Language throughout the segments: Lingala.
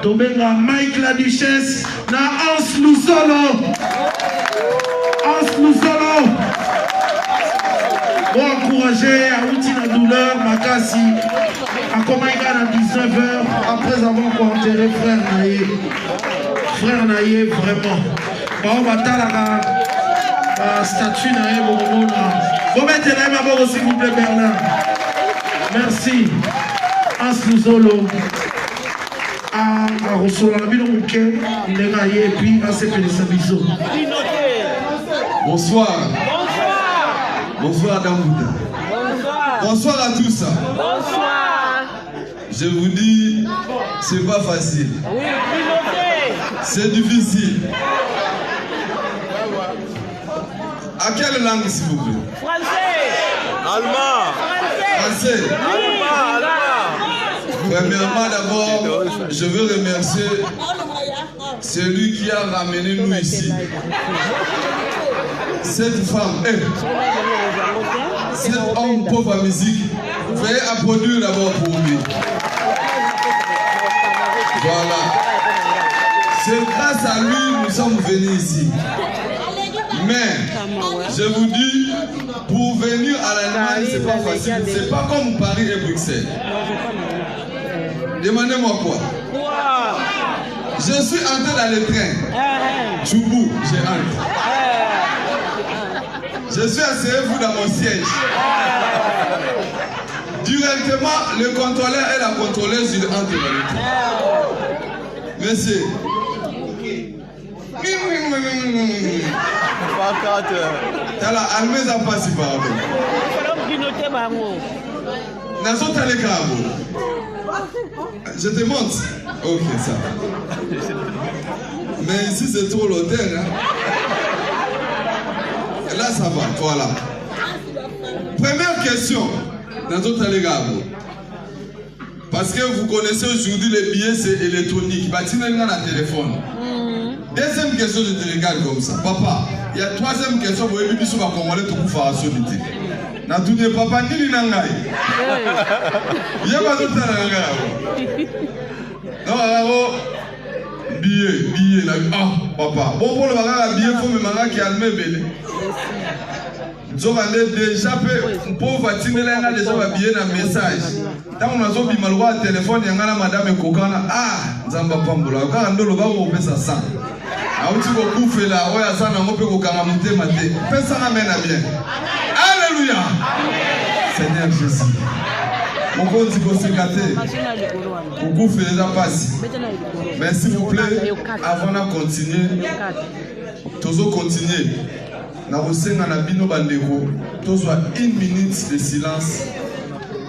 Tobenga Mike la Duchesse na Hans Lusolo. Hans Lusolo. Bon encourager à outil la douleur, Makasi. À Komaïga à 19h après avoir enterré frère Naye. Frère Naye vraiment. Bon batala la statue Naye bon bon mettez la main s'il vous plaît Bernard. Merci. Hans Lusolo. À recevoir la vie de mon cœur, il est raillé et puis à se faire des sabisos. Bonsoir. Bonsoir Dambouda. Bonsoir à tous. Bonsoir. Je vous dis, c'est pas facile. C'est difficile. À quelle langue s'il vous plaît? Français. Allemand. Français. Allemand. Premièrement d'abord, je veux remercier celui qui a ramené nous ici. Cette femme, cet homme pauvre à musique, veuillez applaudir d'abord pour lui. Voilà. C'est grâce à lui que nous sommes venus ici. Mais, je vous dis, pour venir à l'Allemagne, c'est pas facile. C'est pas comme Paris et Bruxelles. Demandez-moi quoi? Je suis entré dans le train. Djoubou, j'ai entré. Je suis asseyez-vous dans mon siège. Directement, le contrôleur et la contrôleuse, ils entrent dans le train. Monsieur. T'as la almée à passer par là. Nazo t'as les carreaux. Je te montre. Ok, ça. Mais ici c'est trop l'hôtel. Hein? Là ça va, voilà. Première question. Nazo t'as les carreaux. Parce que vous connaissez aujourd'hui les billets, c'est électronique. Bâtiment dans le téléphone. Deuxième question, je te regarde comme ça. Papa, il y a troisième question, vous avez vu sur ma congolais tout pour faire la solité. Na tout n'est pas ni nangai. Il y a pas d'autre nangai. Non, alors, billet, là. Ah, papa. Bon, pour le bagage, billet, il faut me manger qui a le même belé. Nous déjà pour vatiner là déjà habillé un message. Tant on a zombie malwa téléphone yangana madame kokana ah nzamba pambola ka ndolo ba ko pesa 100. Auti ko kufela oya sana ngope ko kanga mutema te. Pesa na mena bien. Alléluia. Seigneur Jésus. Mon compte ko sekate. Ko kufela passe. Mais s'il vous plaît avant de continuer tozo continuer. Na rosenga na bino bandeko tozwa 1 minute de silence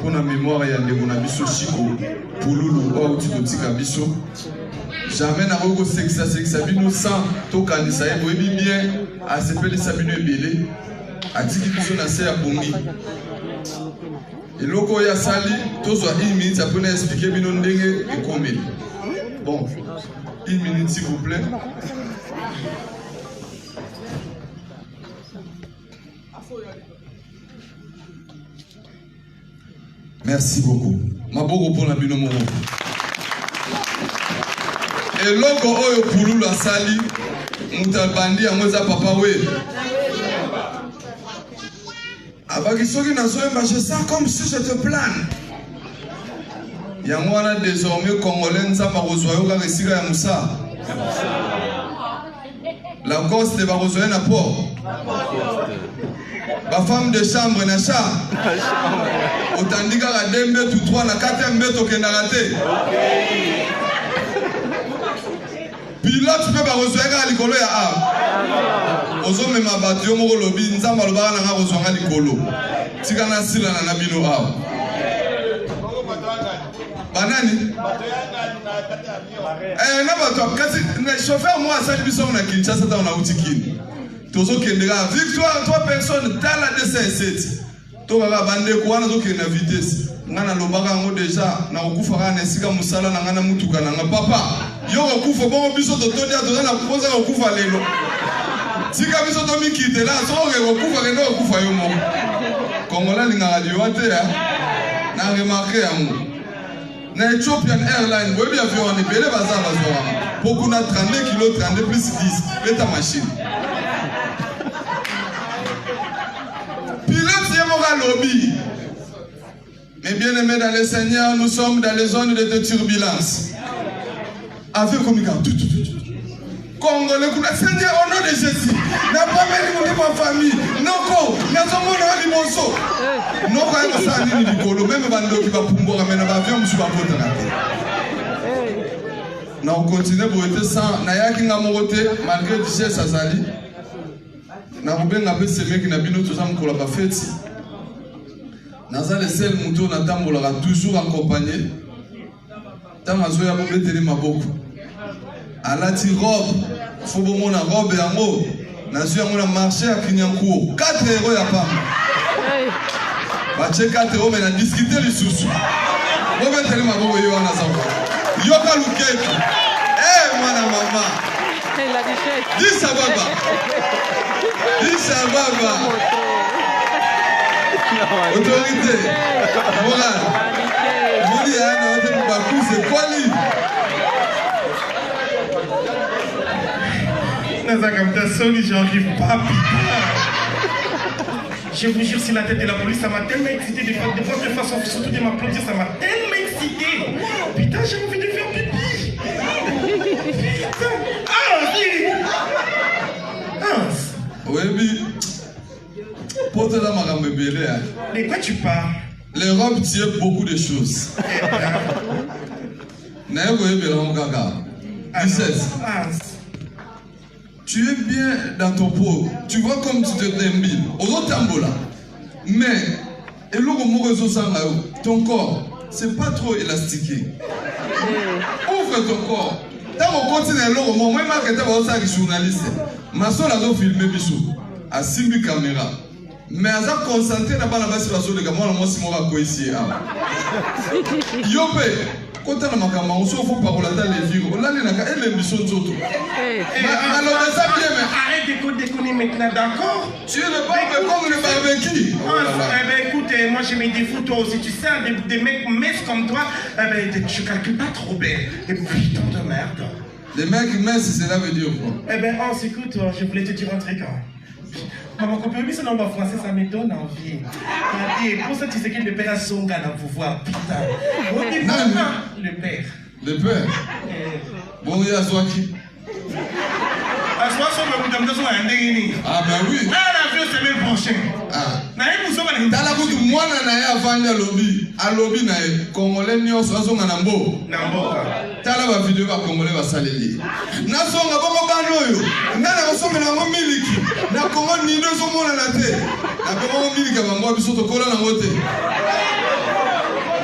pour la mémoire ya ndeko na biso Chiko Pululu o tikotika biso jamais na roko sexa bino sans to kanisa ye boyebi bien asepelisa bino ebele atiki biso na se ya bongi eloko ya sali tozwa 1 minute apona expliquer bino ndenge ekomeli. Bon, 1 minute s'il vous plaît. Merci beaucoup. Maboko pour la binomo. Et logo oyo pulu la sali mutabandi amoza papa we. Abaki soki na soyemba je sens comme si je te plane. Yango wana désormais congolais nzamba kozwa yo ka resika ya Musa. La Coste va rejoindre na port. La femme de chambre na chambre. Otandika la dembe tout trois la quatrième beto ke na raté. Pilote peut pas rejoindre à l'icolo ya a. Ozo me mabati yo moko lobi nzamba loba na nga rejoindre à l'icolo. Tika na sila na nabino a. Banani? Na bato kasi chauffeur moi ça lui son na Kinshasa ta na utikini. Tozo kendera victoire 3 personnes dans la DC7. To baba bande ko wana zo kena vitesse. Ngana lobaka ngo déjà na okufa kana sika musala na ngana mutuka na nga papa. Yo okufa bon biso to todia to na kupoza okufa lelo. Sika biso to mikite la so okufa kendo okufa yo mo. Kongola linga radio ate ya. Na remarquer amu. na Ethiopian Airlines, oui, bien avion, on est belé bazar bazar. Pour qu'on a 32 kilos, 32 plus 10, et ta machine. Pilote, c'est mon lobby. Mais bien aimés dans le Seigneur, nous sommes dans les zones de turbulence. Avec comme Congolais, Seigneur, au nom de Jésus, n'a pas même ma famille. Non, n'a pas mon limonso. Non, quand il s'en est dit, même Bando qui va pour me ramener l'avion, je suis pas pour te rater. On continue pour être sans, Naya qui n'a moroté, malgré le chef Sazali. N'a pas bien appelé ces mecs qui n'a pas tout ça pour la fête. Naza le seul mouton n'attendra toujours accompagné. Tant à Zoya pour mettre les maboko. À la robe, il faut que mon robe et un mot. Nazo a marché à Kinyancourt. 4 € à pas. Baché 4 € mais on a discuté les sous. Vous mettez les maboko et on a ça. Yoka Luke. Eh, moi, maman. Dis ça, baba. Dis ça, baba. Autorité, morale. Vous dites, c'est quoi lui? J'arrive pas, je vous jure, si la tête de la police, ça m'a tellement excité de votre façon, surtout de m'applaudir, ça m'a tellement excité. Putain, j'ai envie de faire pipi. Putain. Ah, oui. Ah. Oui, oui. Pour te dire, de quoi tu parles? l'Europe tient beaucoup de choses. Tu es bien dans ton pot. Tu vois comme tu te démbiles. Mais, ton corps, c'est pas trop élastiqué. Ouvre ton corps. Tant qu'on continue à l'eau, moi, je suis journaliste. Ma soeur a filmé Bichou. À Simbi Caméra. Mais elle a concentré dans la base de la zone de Gamon, moi, si moi, je suis ici. Yopé, quand on a ma caméra, on s'offre par les vivres. On a l'émission de Zoto. Alors, ça bien, mais. Arrête de déconner maintenant, d'accord? Tu es le barbe comme le barbecue. Eh ben écoute, moi je me défous toi aussi. Tu sais, des mecs messes comme toi, eh ben je calcule pas trop bien. Et putain de merde. Les mecs messes, cela veut dire quoi? Eh ben, écoute, je voulais te dire un truc. Maman, quand on ça dans le français, ça me donne envie. Et pour ça, tu sais que le père a son gars dans le pouvoir. Putain. Le père. Le père? Bon, il y a Zouaki. Ah ben oui. Ah, l'avion semaine prochaine. Ah. Moi, je suis à lobby. Congolais, nous sommes à Nambo. Tala ba vidéo ba Congolais ba saleli. Na songa bongo banoyo. Na kosomela ngo miliki. Na Congo nindo zo mona na te. Na bongo miliki ba ngo biso to kola na ngote.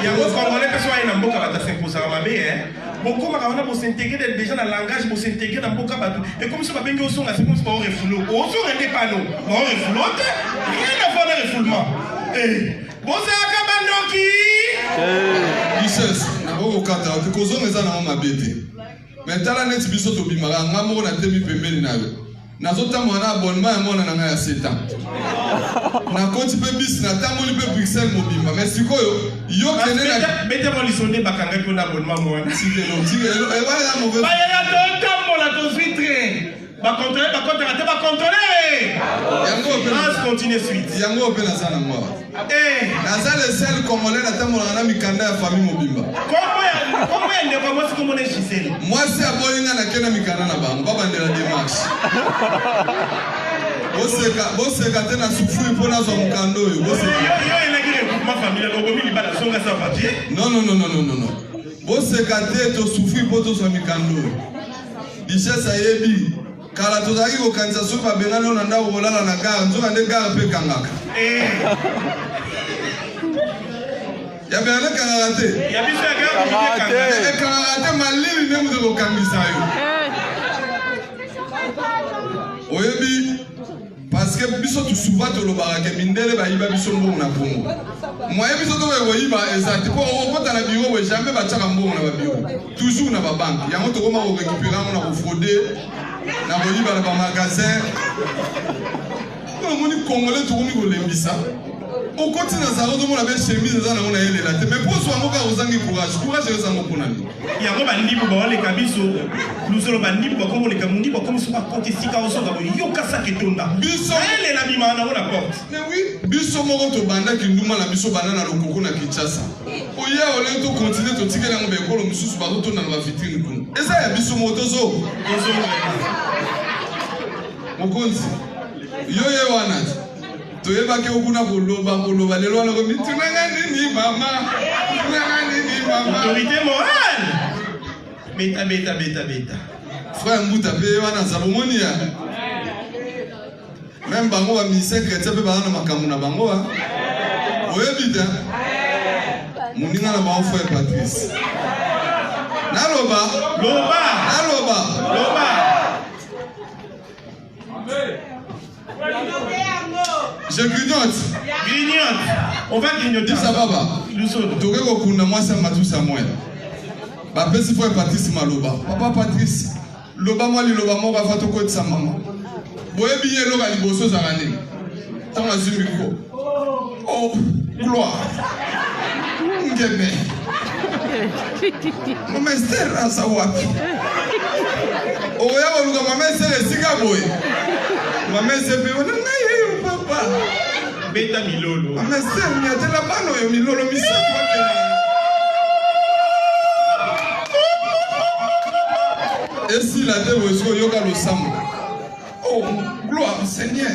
Ya ngo Congolais peso ay na mboka ba ta s'imposer ma bé hein. Beaucoup on pour s'intégrer déjà dans le langage, pour s'intégrer dans beaucoup de et comme ça va bien au son, c'est comme ça on refouler. Au son on n'est pas nous. On refoule. Rien à faire le refoulement. Eh, bon c'est à Kabandoki. Jesus, na boko kata, tu kozo meza na mama bete. Mais tala net biso to bimara ngamo na temi pembeni nawe. Nazota mwana abonnement ya mwana na ngaya 7 ans. Na koti pe bis na tamboli pe Bruxelles mobimba. Mais sikoyo yo kene na bete mo lisonde bakanga pe na abonnement mwana. Sike no, sike e ba ya mauvais. Ba ya to tambola to vitre. Ba contrôler. Yango pe na continue suite. Yango pe na sana moi. Naza le seul Congolais na tambola na mikanda ya famille mobimba. Comment elle ne commence comme on est Gisèle? Moi c'est à Boyinga na kena mikanda na bango. Baba ndela démarche. Boseka tena sufuri pona zo mukando yo. Non. Boseka te to sufuri poto zo mikando. Bishesa yebi. Kala tozaki ko kanisa so ba bengana na ndako kolala na gare, nzoka nde gare pe kangaka. Ya bengana kangaka te. Ya biso ya gare kangaka te malili ne mu ko kangisa yo. Oyebi parce que biso tu souvent to lo barake mindele ba yiba biso mbongo na pongo. Moye biso to ba yiba exact pour okota na bureau we jamais ba tsaka mbongo na ba bureau. Toujours na ba banque. Yango to koma ko récupérer na ko frauder na ko yiba na ba magasin. Ko moni Congolais to komi ko lembisa. Au continent, ça redemande la belle chemise, ça n'a pas été là. Mais pour soi, on a courage. Courage, c'est ça mon pour l'ami. Il y a un livre pour les cabisso. Nous sommes un livre comme les Camundi, comme si on côté si quand on sort comme Yoka Saketonda. Bisso, elle est la mima dans la porte. Mais oui, Bisso Moroto Banda qui nous la Bisso Banana le coco na Kinshasa. Oya, on est tout continuer de tirer la mbe kolo mususu ba retourner dans la vitrine. Et ça, il y a Bisso Motozo. Mokonzi. Yo ye wanati. Toyeba ke okuna koloba lelo na komi tunanga nini mama. Autorité morale. Beta. Frère Mbouta pe wana zabomoni ya. Même bango ba ministère chrétien pe bana makambo na bango wa. Oyebita. Muninga na ba frère Patrice. Naloba. Je grignote. On va grignoter. Ça va pas. Toke kokunda moi ça m'a tout ça moi. Ba pesi frère Patrice maloba. Papa Patrice. Loba moi li loba mo ba fa to ko tsa mama. Boye biye loba liboso za ngani. Tanga zimiko. Oh, gloire. Ngebe. Mama Esther asa wapi? Oya oluka mama Esther sika boy. Mama Esther pe ona ngai papa. Beta milolo. Mama Esther mi atela bano yo milolo mi sa Et si la terre est yoga le sang. Oh, gloire Seigneur.